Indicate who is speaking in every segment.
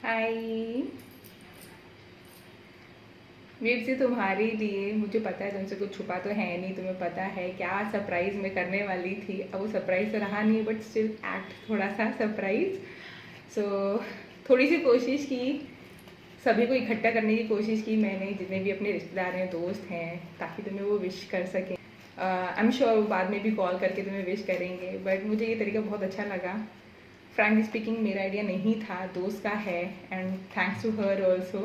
Speaker 1: हाय। वीर जी तुम्हारे लिए मुझे पता है तुमसे कुछ छुपा तो है नहीं, तुम्हें पता है क्या सरप्राइज मैं करने वाली थी। अब वो सरप्राइज तो रहा नहीं, बट स्टिल एक्ट थोड़ा सा सरप्राइज। सो थोड़ी सी कोशिश की, सभी को इकट्ठा करने की कोशिश की मैंने, जितने भी अपने रिश्तेदार हैं, दोस्त हैं, ताकि तुम्हें वो विश कर सकें। आई एम श्योर वो बाद में भी कॉल करके तुम्हें विश करेंगे, बट मुझे ये तरीका बहुत अच्छा लगा। फ्रैंकली स्पीकिंग मेरा आइडिया नहीं था, दोस्त का है, and thanks to her also.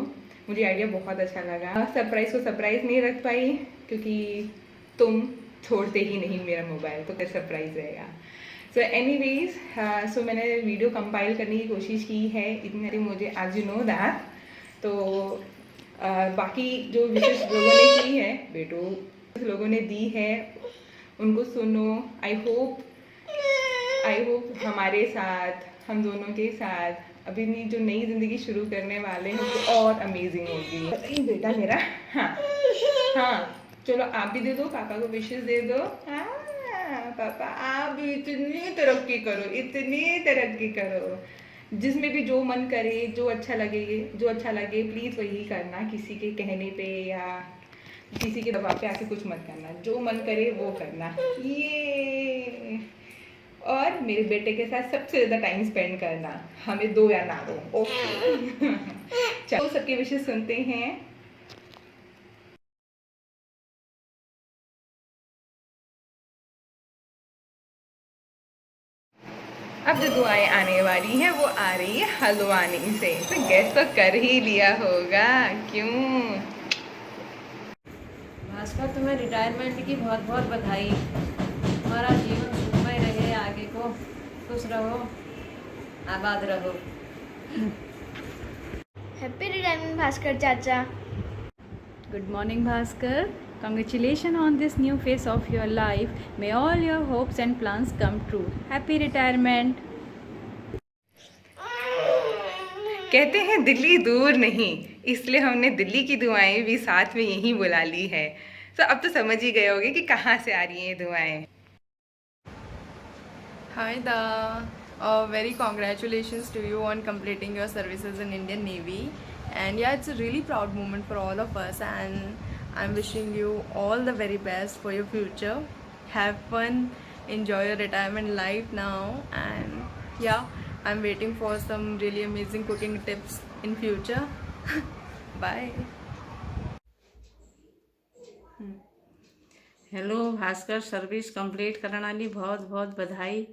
Speaker 1: मुझे आइडिया बहुत अच्छा लगा। सरप्राइज को सरप्राइज नहीं रख पाई क्योंकि तुम छोड़ते ही नहीं मेरा मोबाइल, तो कैसे सरप्राइज रहेगा। सो एनीवेज, सो मैंने वीडियो कंपाइल करने की कोशिश की है, इतनी मुझे एज यू नो दैट। तो बाकी जो विशेष लोगों ने की है, बेटो लोगों ने दी है, उनको सुनो। आई होप हमारे साथ, हम दोनों के साथ अभी जो नई ज़िंदगी शुरू करने वाले हैं वो और अमेजिंग होगी। बताइए बेटा मेरा। हाँ हाँ, चलो आप भी दे दो, पापा को विशेष दे दो। हाँ पापा, आप भी इतनी तरक्की करो, इतनी तरक्की करो। जिसमें भी जो मन करे, जो अच्छा लगे प्लीज़ वही करना, किसी के कहने पे या किसी के दबाव पे आके कुछ मत करना, जो मन करे वो करना। ये और मेरे बेटे के साथ सबसे ज़्यादा टाइम स्पेंड करना, हमें दो या ना दो। ओके। चलो सबके विशेष सुनते हैं। अब जो दुआएं आने वाली हैं वो आ रही है हल्द्वानी से, तो गैस तो कर ही लिया होगा क्यों।
Speaker 2: भास्कर, तुम्हें रिटायरमेंट की बहुत बहुत बधाई। तुम्हारा जीवन सुखमय रहे, आगे को खुश रहो, आबाद रहो।
Speaker 3: हैप्पी रिटायरमेंट भास्कर चाचा।
Speaker 4: Good morning, Bhaskar. Congratulations on this new phase of your life. May all your hopes and plans come true. Happy retirement.
Speaker 1: कहते हैं दिल्ली दूर नहीं, इसलिए हमने दिल्ली की दुआएं भी साथ में यहीं बुला ली है। तो अब तो समझ ही गए होगे कि कहाँ से आ रही हैं ये दुआएं।
Speaker 5: Hi Da, very congratulations to you on completing your services in Indian Navy, and yeah, it's a really proud moment for all of us, and I'm wishing you all the very best for your future. Have fun, enjoy your retirement life now, and yeah, I'm waiting for some really amazing cooking tips in future. Bye.
Speaker 2: Hello Bhaskar, service complete करणारी बहुत बहुत बधाई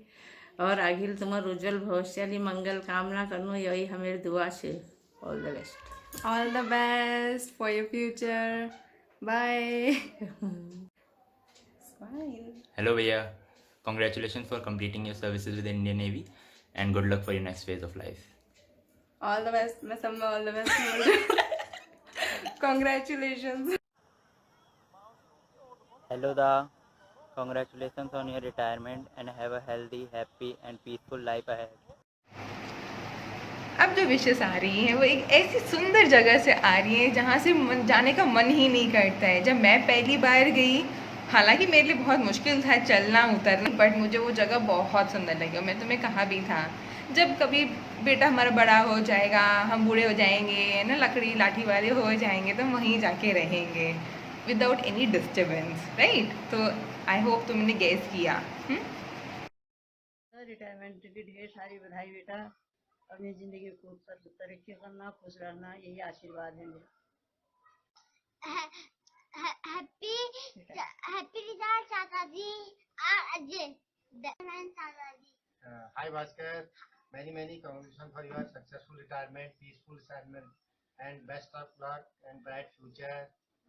Speaker 2: और आगे तुम्हार उज्जवल भविष्याली मंगल कामना करनो, यही हमारी दुआ है। All the best.
Speaker 5: All the best for your future. Bye. Smile.
Speaker 6: Hello भैया, congratulations for completing your services with the Indian Navy and good luck for your next phase of life.
Speaker 5: All the best. मैं सब में all the best बोल रही हूँ. Congratulations.
Speaker 7: Hello Da, congratulations on your retirement and have a healthy, happy and peaceful life ahead.
Speaker 1: अब जो विशेष आ रही हैं वो एक ऐसी सुंदर जगह से आ रही हैं जहाँ से जाने का मन ही नहीं करता है। जब मैं पहली बार गई, हालांकि मेरे लिए बहुत मुश्किल था चलना उतरना, बट मुझे वो जगह बहुत सुंदर लगी। और मैं तुम्हें कहा भी था, जब कभी बेटा हमारा बड़ा हो जाएगा, हम बूढ़े हो जाएंगे ना, लकड़ी लाठी वाले हो जाएंगे, तो वहीं जाके रहेंगे विदाउट एनी डिस्टर्बेंस, राइट। तो आई होप तुमने गेस किया।
Speaker 2: रिटायरमेंट की ढेर सारी बधाई बेटा। अपनी जिंदगी को तरक्की करना, खुश रहना, यही आशीर्वाद है मेरा।
Speaker 3: हैप्पी हैप्पी रिटायर चाचा जी। अजय चाचा जी।
Speaker 8: Hi Bhaskar, many congratulations for your successful retirement, peaceful retirement, and best of luck and bright future.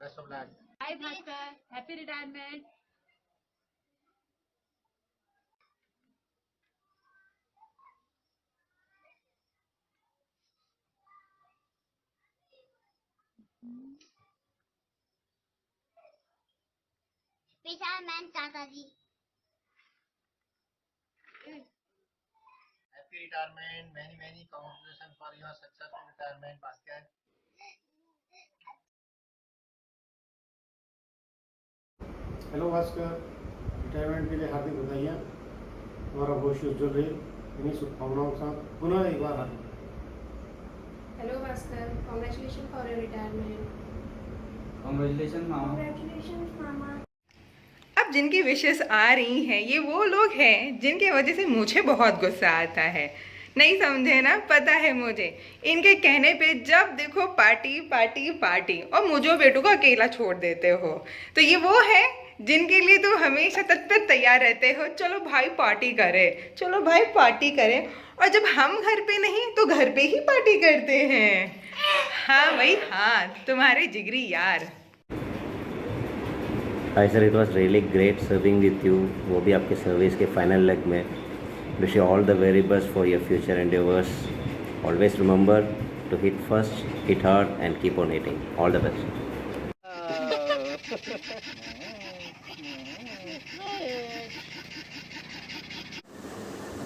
Speaker 8: Best of luck.
Speaker 4: Hi, Bhaskar. Happy retirement.
Speaker 3: Retirement चाचा जी।
Speaker 8: Happy retirement, many congratulations for your successful retirement, Bhaskar.
Speaker 9: Hello Bhaskar, retirement के लिए हार्दिक बधाइयाँ। हमारा भविष्य उज्जवल रहे, इन्हीं शुभकामनाओं के साथ पुनः एक बार हार्दिक
Speaker 10: Hello Bhaskar, congratulations for your retirement.
Speaker 7: Congratulations, Mama.
Speaker 3: Congratulations, Mama.
Speaker 1: अब जिनकी विशेस आ रही हैं ये वो लोग हैं जिनकी वजह से मुझे बहुत गुस्सा आता है। नहीं समझे ना, पता है मुझे। इनके कहने पे जब देखो पार्टी पार्टी पार्टी, और मुझे बेटू को अकेला छोड़ देते हो। तो ये वो है जिनके लिए तुम हमेशा तत्पर तैयार रहते हो, चलो भाई पार्टी करें, चलो भाई पार्टी करें। और जब हम घर पे नहीं तो घर पे ही पार्टी करते हैं। हाँ भाई हाँ, तुम्हारे जिगरी यार।
Speaker 11: Hi sir, it was really great serving with you, वो भी आपके सर्विस के फाइनल लेग में। Wish you all the very best for your future endeavours. Always remember to hit first, hit hard and keep on hitting. All the best.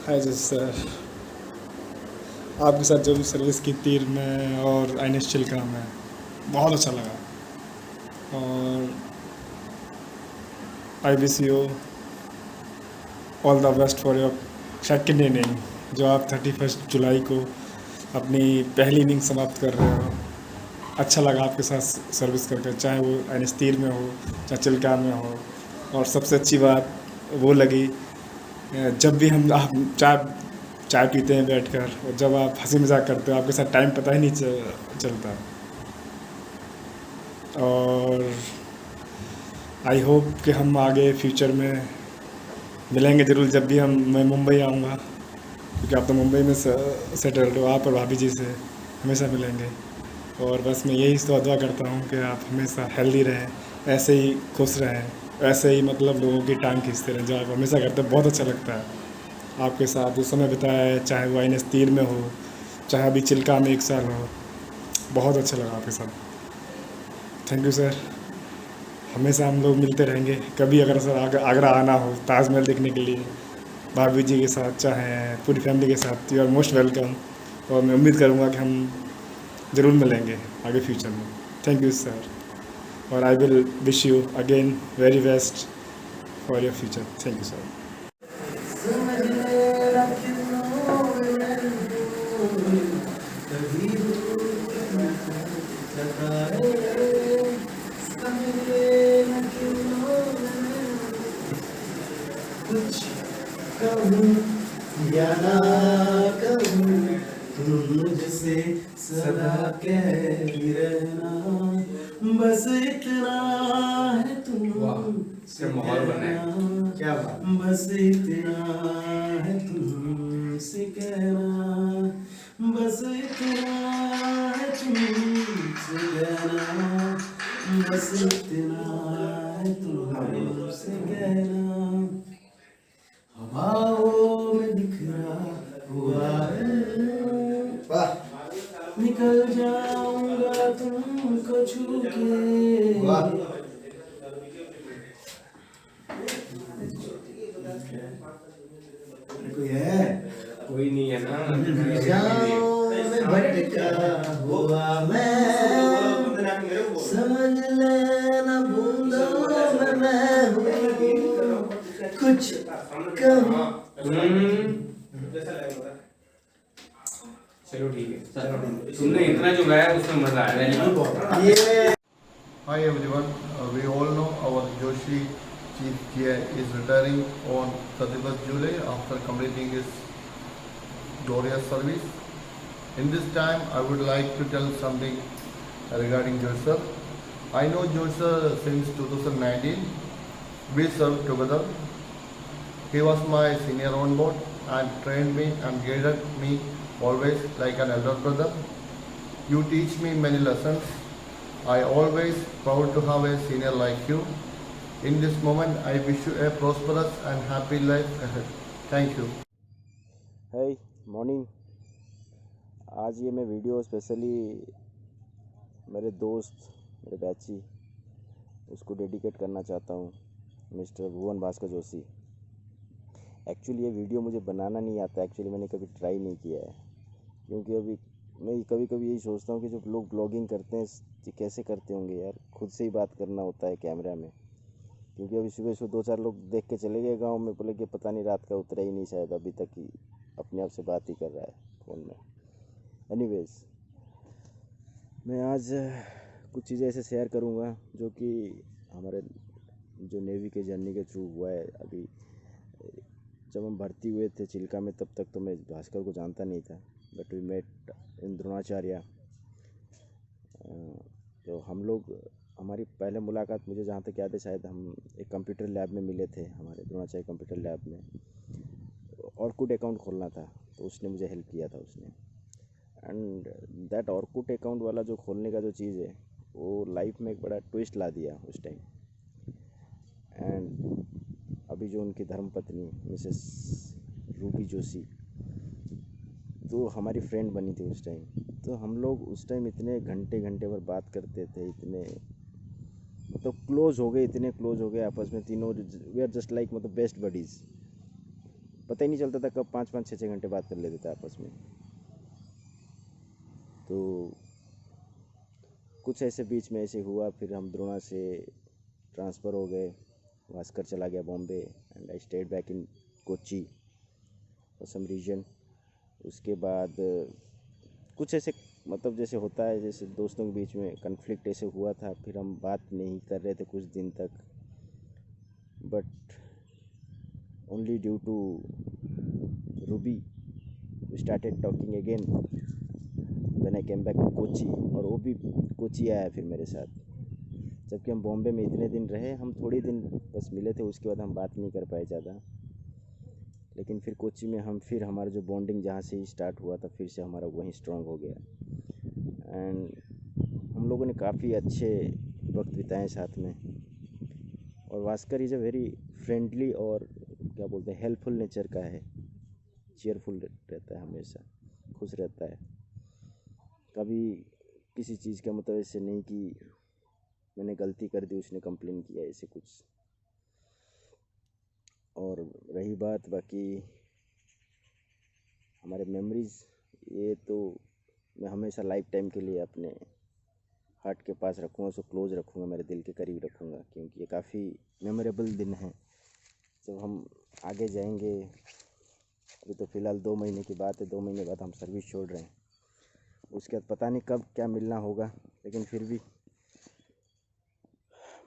Speaker 9: Hi जी sir, आपके साथ जो भी सर्विस की तीर में और INS चिल्का में बहुत अच्छा लगा। और I wish you all the best for your second inning, जो आप 31 जुलाई को अपनी पहली इनिंग समाप्त कर रहे हो। अच्छा लगा आपके साथ सर्विस करके, चाहे वो INS तीर में हो चाहे चिल्का में हो। और सबसे अच्छी बात वो लगी जब भी हम आप चाय पीते हैं बैठकर, और जब आप हंसी मजाक करते हो आपके साथ टाइम पता ही नहीं चलता। और आई होप कि हम आगे फ्यूचर में मिलेंगे ज़रूर, जब भी मैं मुंबई आऊँगा, क्योंकि आप तो मुंबई में सेटल्ड हो। आप और भाभी जी से हमेशा मिलेंगे। और बस मैं यही दुआ करता हूँ कि आप हमेशा हेल्दी रहें, ऐसे ही खुश रहें, ऐसे ही मतलब लोगों की टांग खींचते रहें, जो आप हमेशा करते हैं। बहुत अच्छा लगता है आपके साथ जो समय बिताया है, चाहे वो INS तीर में हो चाहे अभी चिल्का में 1 साल हो। बहुत अच्छा लगा आपके साथ। Thank you sir. हमेशा हम लोग मिलते रहेंगे। कभी अगर सर आगरा आना हो ताजमहल देखने के लिए, भाभी जी के साथ चाहे पूरी फैमिली के साथ, यू आर मोस्ट वेलकम। और मैं उम्मीद करूँगा कि हम ज़रूर मिलेंगे आगे फ्यूचर में। थैंक यू सर, और I will wish you again very best for your future. Thank you sir.
Speaker 12: या ना कहूँ, तुम मुझसे सदा कहती रहना, बस इतना है तुमसे कहना, क्या बात, बस इतना है तुमसे कहना, बस इतना है तुमसे कहना, बस इतना है तुमसे कहना। हवाओं में बिखरा हुआ है, निकल जाऊंगा तुमको छू के। कोई है? कोई नहीं है ना। में भटका हुआ मैं, समझ लेना बूंदों में मैं हूँ, कुछ कहूँ।
Speaker 13: चलो ठीक है, तुमने इतना जो गाया उसमें मजा आया।
Speaker 8: Hi everyone, we all know our Joshi Chief GI is retiring on 31st July after completing his glorious service. In this time, I would like to tell something regarding Joshi sir. I know Joshi sir since 2019. We served together. He was my senior on board and trained me and guided me always like an elder brother. You teach me many lessons. I always proud to have a senior like you. In this moment, I wish you a prosperous and happy life ahead. Thank you.
Speaker 11: Hey, morning. आज ये मैं video specially मेरे दोस्त, मेरे बैची, उसको dedicate करना चाहता हूँ, मिस्टर भुवन भास्कर जोशी। एक्चुअली ये वीडियो मुझे बनाना नहीं आता, एक्चुअली मैंने कभी ट्राई नहीं किया है, क्योंकि अभी मैं कभी कभी यही सोचता हूँ कि जो लोग ब्लॉगिंग करते हैं ये कैसे करते होंगे यार, खुद से ही बात करना होता है कैमरा में। क्योंकि अभी सुबह सुबह 2-4 लोग देख के चले गए गांव में, बोले कि पता नहीं रात का उतरा ही नहीं, शायद अभी तक ही अपने आप से बात ही कर रहा है फ़ोन में। एनीवेज, मैं आज कुछ चीज़ें ऐसे शेयर करूंगा जो कि हमारे जो नेवी के जर्नी के थ्रू हुआ है। अभी जब हम भर्ती हुए थे चिल्का में, तब तक तो मैं भास्कर को जानता नहीं था, but we met in Dronacharya. तो हम लोग, हमारी पहले मुलाकात मुझे जहाँ तक याद है, शायद हम एक कंप्यूटर लैब में मिले थे, हमारे द्रोणाचार्य कंप्यूटर लैब में। ऑर्कुट अकाउंट खोलना था, तो उसने मुझे हेल्प किया था उसने। एंड दैट ऑर्कुट अकाउंट वाला जो खोलने का जो चीज़ है, वो लाइफ में एक बड़ा ट्विस्ट ला दिया उस टाइम। एंड अभी जो उनकी धर्मपत्नी मिसेस रूबी जोशी, तो हमारी फ्रेंड बनी थी उस टाइम। तो हम लोग उस टाइम इतने घंटे भर बात करते थे, इतने मतलब क्लोज हो गए, इतने क्लोज हो गए आपस में तीनों। वी आर जस्ट लाइक मतलब बेस्ट बडीज़। पता ही नहीं चलता था कब 5-5, 6-6 घंटे बात कर लेते थे आपस में। तो कुछ ऐसे बीच में ऐसे हुआ, फिर हम द्रोणा से ट्रांसफ़र हो गए, भास्कर चला गया Bombay, and I stayed back in Kochi for some reason. उसके बाद कुछ ऐसे मतलब जैसे होता है, जैसे दोस्तों के बीच में कन्फ्लिक्ट ऐसे हुआ था, फिर हम बात नहीं कर रहे थे कुछ दिन तक। But only due to Ruby we started talking again when I came back to Kochi. और वो भी कोची आया फिर मेरे साथ, जबकि हम बॉम्बे में इतने दिन रहे। हम थोड़ी दिन बस मिले थे, उसके बाद हम बात नहीं कर पाए ज़्यादा। लेकिन फिर कोची में हम फिर हमारा जो बॉन्डिंग जहाँ से ही स्टार्ट हुआ था, फिर से हमारा वहीं स्ट्रॉन्ग हो गया। एंड हम लोगों ने काफ़ी अच्छे वक्त बिताए साथ में। और Bhaskar is a very friendly और क्या बोलते हैं, हेल्पफुल नेचर का है। चीयरफुल रहता है, हमेशा खुश रहता है। कभी किसी चीज़ का मतलब ऐसे नहीं कि मैंने गलती कर दी उसने कंप्लेन किया, ऐसे कुछ। और रही बात बाकी हमारे मेमोरीज़, ये तो मैं हमेशा लाइफ टाइम के लिए अपने हार्ट के पास रखूँगा, उसको क्लोज रखूँगा, मेरे दिल के करीब रखूँगा, क्योंकि ये काफ़ी मेमोरेबल दिन है। जब हम आगे जाएंगे, अभी तो फ़िलहाल 2 महीने की बात है, 2 महीने बाद हम सर्विस छोड़ रहे हैं। उसके बाद पता नहीं कब क्या मिलना होगा, लेकिन फिर भी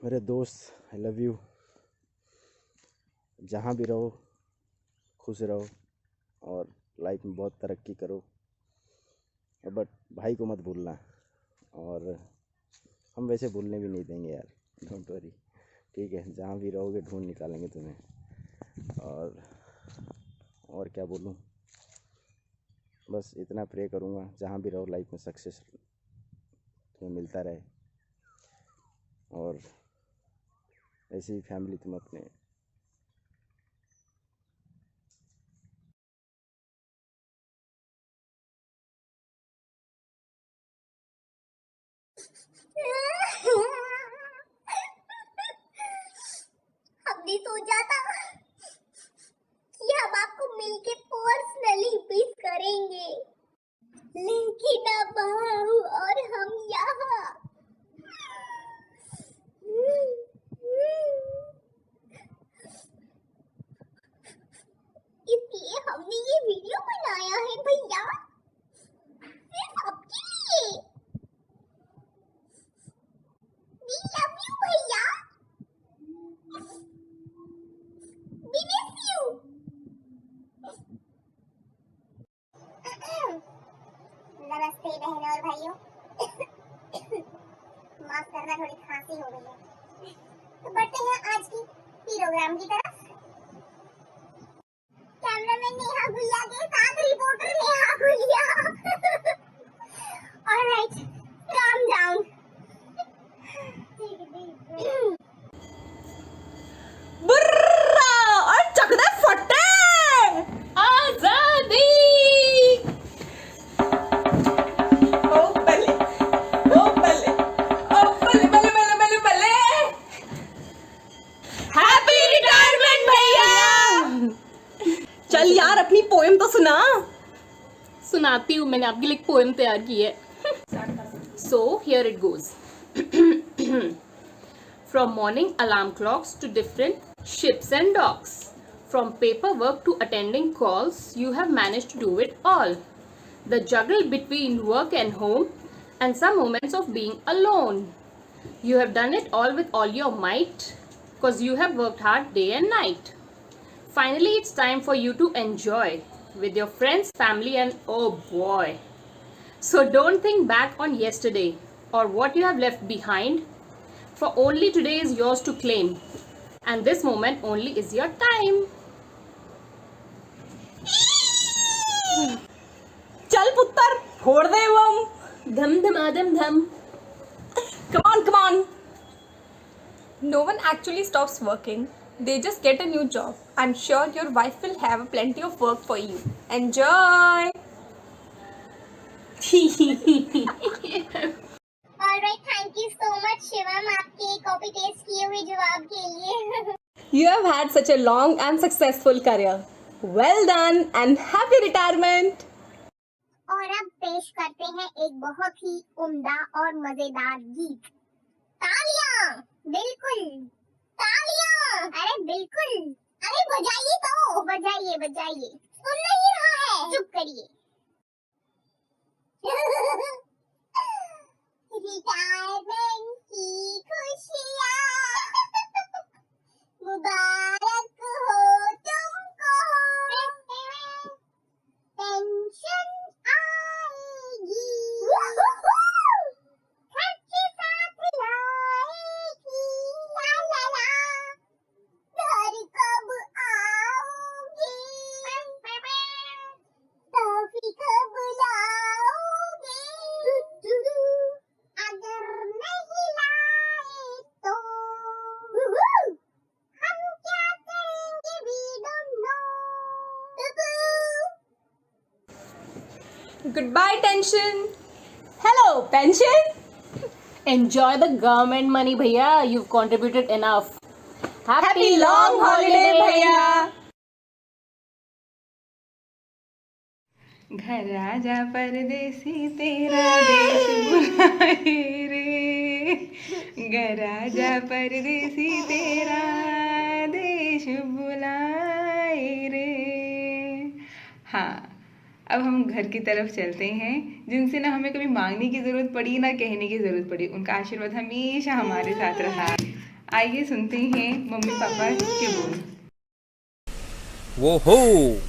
Speaker 11: मेरे दोस्त, आई लव यू। जहाँ भी रहो खुश रहो और लाइफ में बहुत तरक्की करो, बट भाई को मत भूलना। और हम वैसे भूलने भी नहीं देंगे यार, डोंट वरी, ठीक है? जहाँ भी रहोगे ढूंढ निकालेंगे तुम्हें। और क्या बोलूँ, बस इतना प्रे करूँगा जहाँ भी रहो लाइफ में सक्सेस तुम्हें मिलता रहे, और ऐसी ही फैमिली तुम अपने
Speaker 3: हमने सोचा था कि हम आपको मिलके पर्सनली विश करेंगे, लेकिन अब हम और हम यहाँ। इसलिए हमने ये वीडियो बनाया है भैया, सिर्फ आपके लिए। We love you भैया, we miss you। नमस्ते बहनों और भाइयों, माफ करना थोड़ी खांसी हो गई है। तो बढ़ते हैं आज की प्रोग्राम की तरफ। कैमरामैन नेहा गुलिया के साथ reporter Neha Gulia. Alright, calm down।
Speaker 14: बुर्रा और चकदे फटे आजादी। ओ बले, ओ बले, ओ बले बले बले बले बले। हैप्पी रिटायरमेंट भैया। चल यार अपनी पोएम तो सुना।
Speaker 15: सुनाती हूँ, मैंने आपके लिए एक पोएम तैयार की है। So here it goes. From morning alarm clocks to different ships and docks, from paperwork to attending calls, you have managed to do it all. The juggle between work and home, and some moments of being alone. You have done it all with all your might because you have worked hard day and night. Finally, it's time for you to enjoy with your friends, family, and oh boy. So don't think back on yesterday or what you have left behind, for only today is yours to claim, and this moment only is your time.
Speaker 14: चल पुत्र फोड़ दे बम
Speaker 15: धम धमाधम धम.
Speaker 14: come on no one actually stops working, they just get a new job. I'm sure your wife will have plenty of work for you. Enjoy.
Speaker 3: Alright, thank you so much Shivam आपके copy paste किए हुए जवाब के लिए.
Speaker 14: You have had such a long and successful career. Well done and happy retirement.
Speaker 3: और अब पेश करते हैं एक बहुत ही उम्दा और मजेदार गीत. तालियां, बिल्कुल तालियां, अरे बिल्कुल, अरे बजाइए तो, बजाइए बजाइए, सुन नहीं रहा है, चुप करिए. रिटायरमेंट की खुशियाँ मुबारक हो तुमको, पेंशन आएगी, खर्चे साथ लाएगी, ला ला ला, घर कब आओगे, टॉफी कब लाओगे, अगर नहीं लाए तो हम क्या करेंगे, we don't know.
Speaker 14: Goodbye tension. Hello pension.
Speaker 15: Enjoy the government money, bhaiya. You've contributed enough.
Speaker 14: Happy long holiday भैया.
Speaker 1: घर आजा परदेसी तेरा देश बुलाए रे, घर आजा परदेसी तेरा देश बुलाए रे. हाँ, अब हम घर की तरफ चलते हैं, जिनसे ना हमें कभी मांगने की ज़रूरत पड़ी ना कहने की ज़रूरत पड़ी. उनका आशीर्वाद हमेशा हमारे साथ रहा. आइए सुनते हैं मम्मी पापा के बोल.
Speaker 16: Whoa,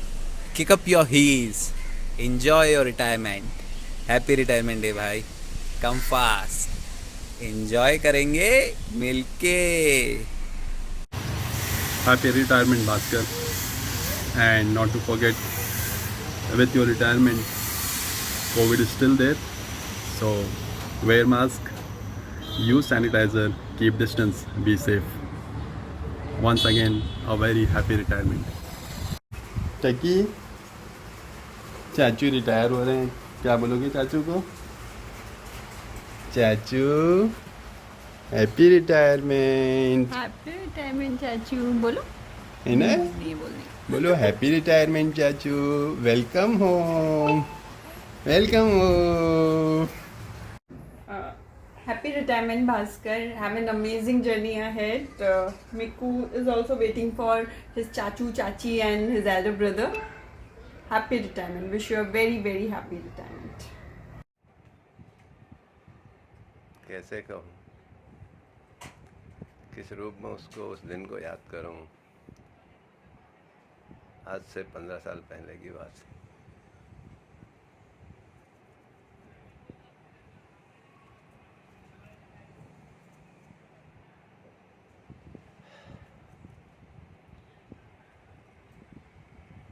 Speaker 16: kick up your heels. Enjoy your retirement. Happy retirement day भाई. Come fast. Enjoy करेंगे मिलके.
Speaker 17: Happy retirement Bhaskar. And not to forget, with your retirement, COVID is still there. So wear mask, use sanitizer, keep distance, be safe. Once again, a very happy retirement.
Speaker 8: टकी, चाचू retire हो रहे हैं, क्या बोलोगे चाचू को? चाचू हैप्पी रिटायरमेंट.
Speaker 4: हैप्पी रिटायरमेंट चाचू बोलो.
Speaker 8: है ना?
Speaker 4: नहीं बोलने.
Speaker 8: बोलो हैप्पी रिटायरमेंट चाचू. Welcome home, welcome home.
Speaker 18: Happy retirement Bhaskar. Have an amazing journey ahead. Miku is also waiting for his chachu, chachi and his elder brother. Happy retirement. Wish you a very very happy retirement.
Speaker 19: कैसे कहूँ, किस रूप में उसको उस दिन को याद करूँ. आज से 15 साल पहले की बात है.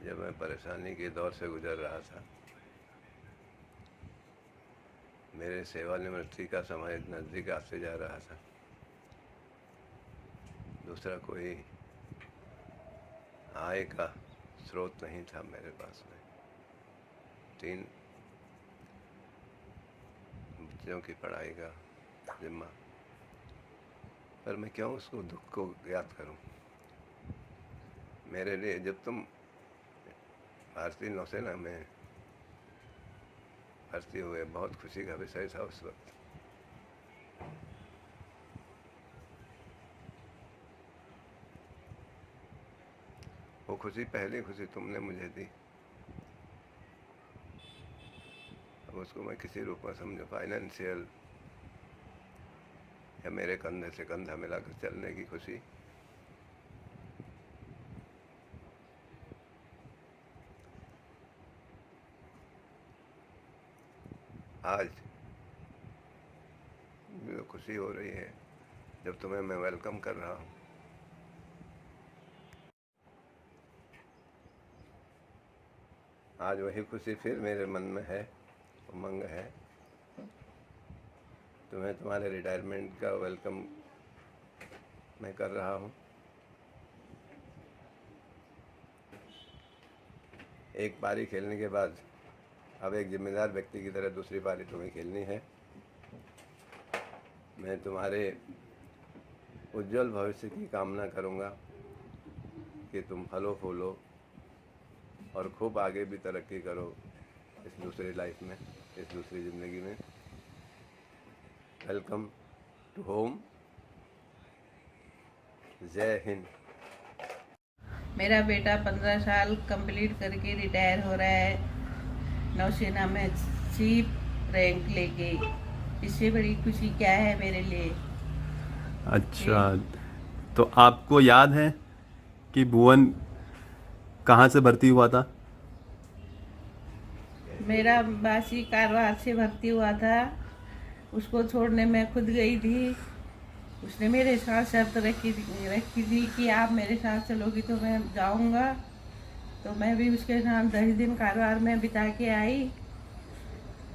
Speaker 19: जब मैं परेशानी के दौर से गुजर रहा था, मेरे सेवानिवृत्ति का समय नज़दीक आते जा रहा था. दूसरा कोई आय का स्रोत नहीं था मेरे पास में. 3 बच्चों की पढ़ाई का जिम्मा, पर मैं क्यों उसको दुख को याद करूं. मेरे लिए जब तुम भारतीय नौसेना में भर्ती हुए, बहुत खुशी का विषय था उस वक्त. वो खुशी, पहली खुशी तुमने मुझे दी. अब उसको मैं किसी रूप में समझूं, फाइनेंशियल या मेरे कंधे से कंधा मिलाकर चलने की खुशी। आज मुझे खुशी हो रही है जब तुम्हें मैं वेलकम कर रहा हूँ। आज वही खुशी फिर मेरे मन में है, उमंग है। तुम्हें तुम्हारे रिटायरमेंट का वेलकम मैं कर रहा हूँ। एक पारी खेलने के बाद अब एक जिम्मेदार व्यक्ति की तरह दूसरी पारी तुम्हें खेलनी है। मैं तुम्हारे उज्जवल भविष्य की कामना करूँगा कि तुम फलो फूलो और खूब आगे भी तरक्की करो इस दूसरी लाइफ में, इस दूसरी ज़िंदगी में। Welcome to home. जय हिंद।
Speaker 2: मेरा बेटा 15 साल कंप्लीट करके रिटायर हो रहा है नौसेना में चीफ रैंक लेके। इससे बड़ी खुशी क्या है मेरे लिए।
Speaker 17: अच्छा, तो आपको याद है कि भुवन कहाँ से भर्ती हुआ था?
Speaker 2: मेरा बासी कारवार से भर्ती हुआ था। उसको छोड़ने मैं खुद गई थी। उसने मेरे साथ शर्त रखी थी कि आप मेरे साथ चलोगी तो मैं जाऊंगा। तो मैं भी उसके साथ 10 दिन कारवार में बिता के आई।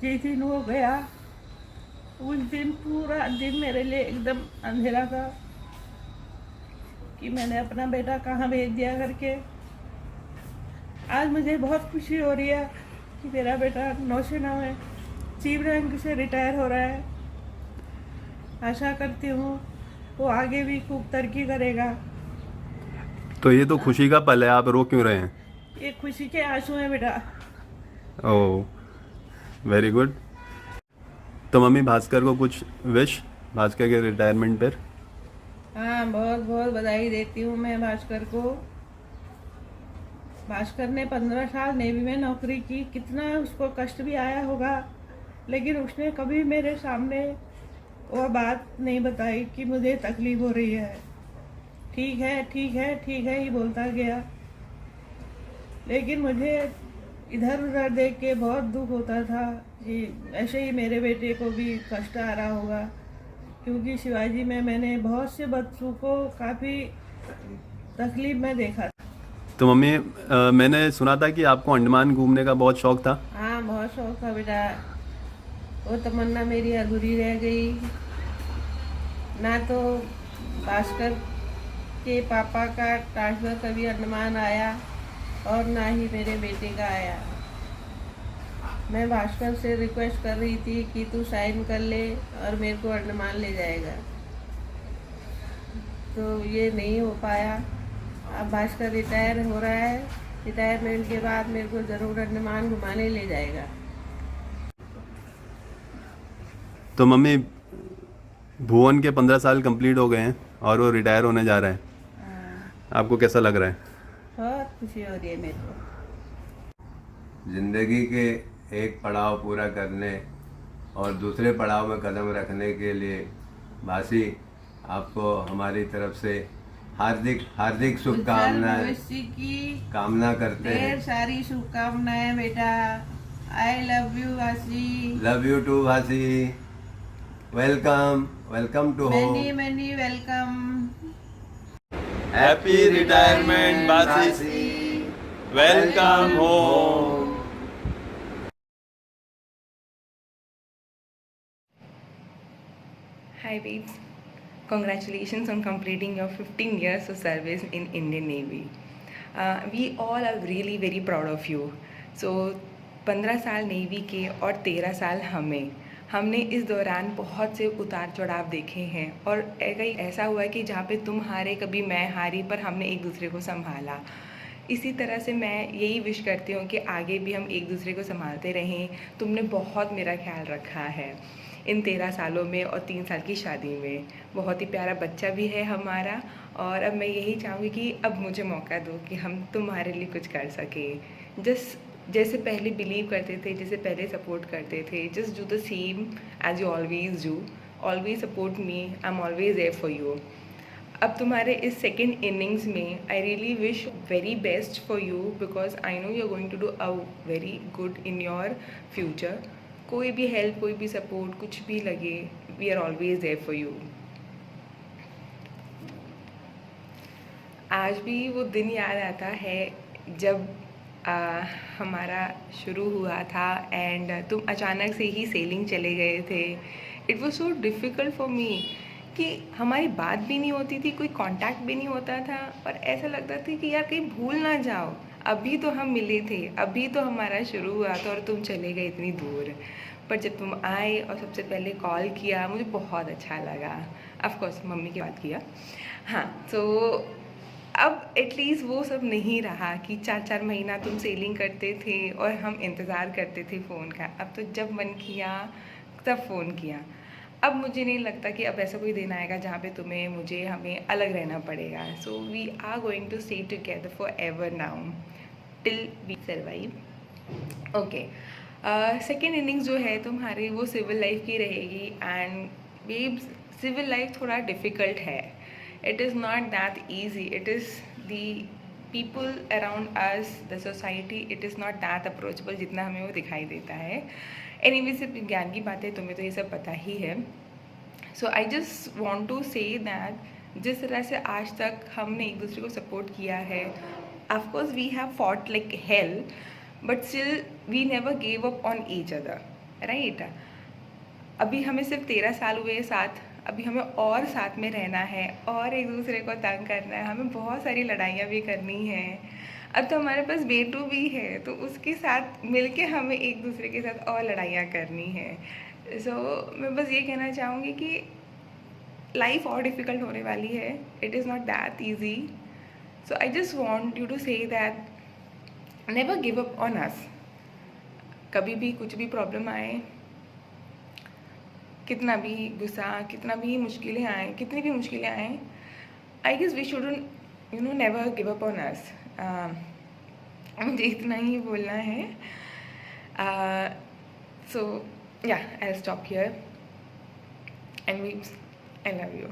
Speaker 2: जिस दिन वो गया उस दिन पूरा दिन मेरे लिए एकदम अंधेरा था कि मैंने अपना बेटा कहाँ भेज दिया करके। आज मुझे बहुत खुशी हो रही है कि मेरा बेटा नौसेना में चीफ रैंक से रिटायर हो रहा है। आशा करती हूँ वो आगे भी खूब तरक्की करेगा।
Speaker 17: तो ये तो खुशी का पल है, आप रो क्यों रहे हैं?
Speaker 2: ये खुशी के आंसू हैं बेटा।
Speaker 17: ओह, वेरी गुड। तो मम्मी भास्कर को कुछ विश भास्कर के रिटायरमेंट पर?
Speaker 2: हाँ, बहुत बहुत बधाई देती हूँ मैं भास्कर को। भास्कर ने 15 साल नेवी में नौकरी की। कितना उसको कष्ट भी आया होगा, लेकिन उसने कभी मेरे सामने वह बात नहीं बताई कि मुझे तकलीफ हो रही है। ठीक है ठीक है ठीक है ही बोलता गया। लेकिन मुझे इधर उधर देख के बहुत दुख होता था कि ऐसे ही मेरे बेटे को भी कष्ट आ रहा होगा, क्योंकि शिवाजी में मैंने बहुत से बच्चों को काफ़ी तकलीफ में देखा था।
Speaker 17: तो मम्मी मैंने सुना था कि आपको अंडमान घूमने का बहुत शौक था।
Speaker 2: हाँ, बहुत शौक था बेटा। वो तमन्ना मेरी अधूरी रह गई। ना तो भास्कर के पापा का ट्रांसफ़र कभी अंडमान आया और ना ही मेरे बेटे का आया। मैं भास्कर से रिक्वेस्ट कर रही थी कि तू साइन कर ले और मेरे को अंडमान ले जाएगा, तो ये नहीं हो पाया। अब भास्कर रिटायर हो रहा है। रिटायरमेंट के बाद मेरे को ज़रूर अंडमान घुमाने ले जाएगा।
Speaker 17: तो मम्मी भुवन के 15 साल कंप्लीट हो गए हैं और वो रिटायर होने जा रहा है। आपको कैसा लग रहा है?
Speaker 2: बहुत खुशी हो रही है मेरे को।
Speaker 19: जिंदगी के एक पड़ाव पूरा करने और दूसरे पड़ाव में कदम रखने के लिए भासी आपको हमारी तरफ से हार्दिक हार्दिक शुभकामनाएं
Speaker 2: भविष्य की
Speaker 19: कामना करते हैं।
Speaker 2: ढेर सारी शुभकामनाएं बेटा। आई लव यू भासी।
Speaker 19: लव यू टू भासी। Welcome welcome to home.
Speaker 2: Many many welcome.
Speaker 17: Happy retirement भासी। Welcome home.
Speaker 1: Hi babes, congratulations on completing your 15 years of service in Indian Navy. We all are really very proud of you. So 15 साल navy के और 13 साल हमने इस दौरान बहुत से उतार चढ़ाव देखे हैं और कहीं ऐसा हुआ कि जहाँ पे तुम हारे कभी मैं हारी, पर हमने एक दूसरे को संभाला। इसी तरह से मैं यही विश करती हूँ कि आगे भी हम एक दूसरे को संभालते रहें। तुमने बहुत मेरा ख्याल रखा है इन 13 सालों में और 3 साल की शादी में। बहुत ही प्यारा बच्चा भी है हमारा, और अब मैं यही चाहूँगी कि अब मुझे मौका दो कि हम तुम्हारे लिए कुछ कर सकें। जस्ट जैसे पहले बिलीव करते थे, जैसे पहले सपोर्ट करते थे, just do the same as you always do, always support me, I am always there for you. अब तुम्हारे इस सेकेंड इनिंग्स में I really wish very best for you, because I know you are going to do a very good in your future. कोई भी help, कोई भी support, कुछ भी लगे, वी आर ऑलवेज देयर फॉर यू। आज भी वो दिन याद आता है जब हमारा शुरू हुआ था एंड तुम अचानक से ही सेलिंग चले गए थे। It was so difficult for me कि हमारी बात भी नहीं होती थी, कोई कांटेक्ट भी नहीं होता था, और ऐसा लगता था कि यार कहीं भूल ना जाओ, अभी तो हम मिले थे, अभी तो हमारा शुरू हुआ था और तुम चले गए इतनी दूर। पर जब तुम आए और सबसे पहले कॉल किया, मुझे बहुत अच्छा लगा। ऑफ कोर्स मम्मी की बात किया, हाँ। तो अब एटलीस्ट वो सब नहीं रहा कि 4-4 महीना तुम सेलिंग करते थे और हम इंतज़ार करते थे फ़ोन का। अब तो जब मन किया तब फ़ोन किया। अब मुझे नहीं लगता कि अब ऐसा कोई दिन आएगा जहाँ पे तुम्हें मुझे हमें अलग रहना पड़ेगा। So we are going to stay together forever now till we survive. Okay, second innings जो है तुम्हारी वो सिविल लाइफ की रहेगी। एंड बेब्स, सिविल लाइफ थोड़ा डिफ़िकल्ट है। It is not that easy. It is the people around us, the society, it is not that approachable जितना हमें वो दिखाई देता है। Anyway, सिर्फ ज्ञान की बातें, तुम्हें तो ये सब पता ही है। So I just want to say that जिस तरह से आज तक हमने एक दूसरे को सपोर्ट किया है, of course we have fought like hell, but still we never gave up on each other, right? अभी हमें सिर्फ 13 साल हुए साथ, अभी हमें और साथ में रहना है और एक दूसरे को तंग करना है, हमें बहुत सारी लड़ाइयाँ भी करनी हैं। अब तो हमारे पास बेटू भी है, तो उसके साथ मिलके हमें एक दूसरे के साथ और लड़ाइयाँ करनी है। सो मैं बस ये कहना चाहूँगी कि लाइफ और डिफ़िकल्ट होने वाली है। It is not that easy. So I just want you to say that never give up on us. कभी भी कुछ भी प्रॉब्लम आए, कितना भी गुस्सा, कितना भी मुश्किलें आएँ, कितनी भी मुश्किलें आएँ, I guess we shouldn't never give up on us. मुझे इतना ही बोलना है। So yeah, I stop here and I love you.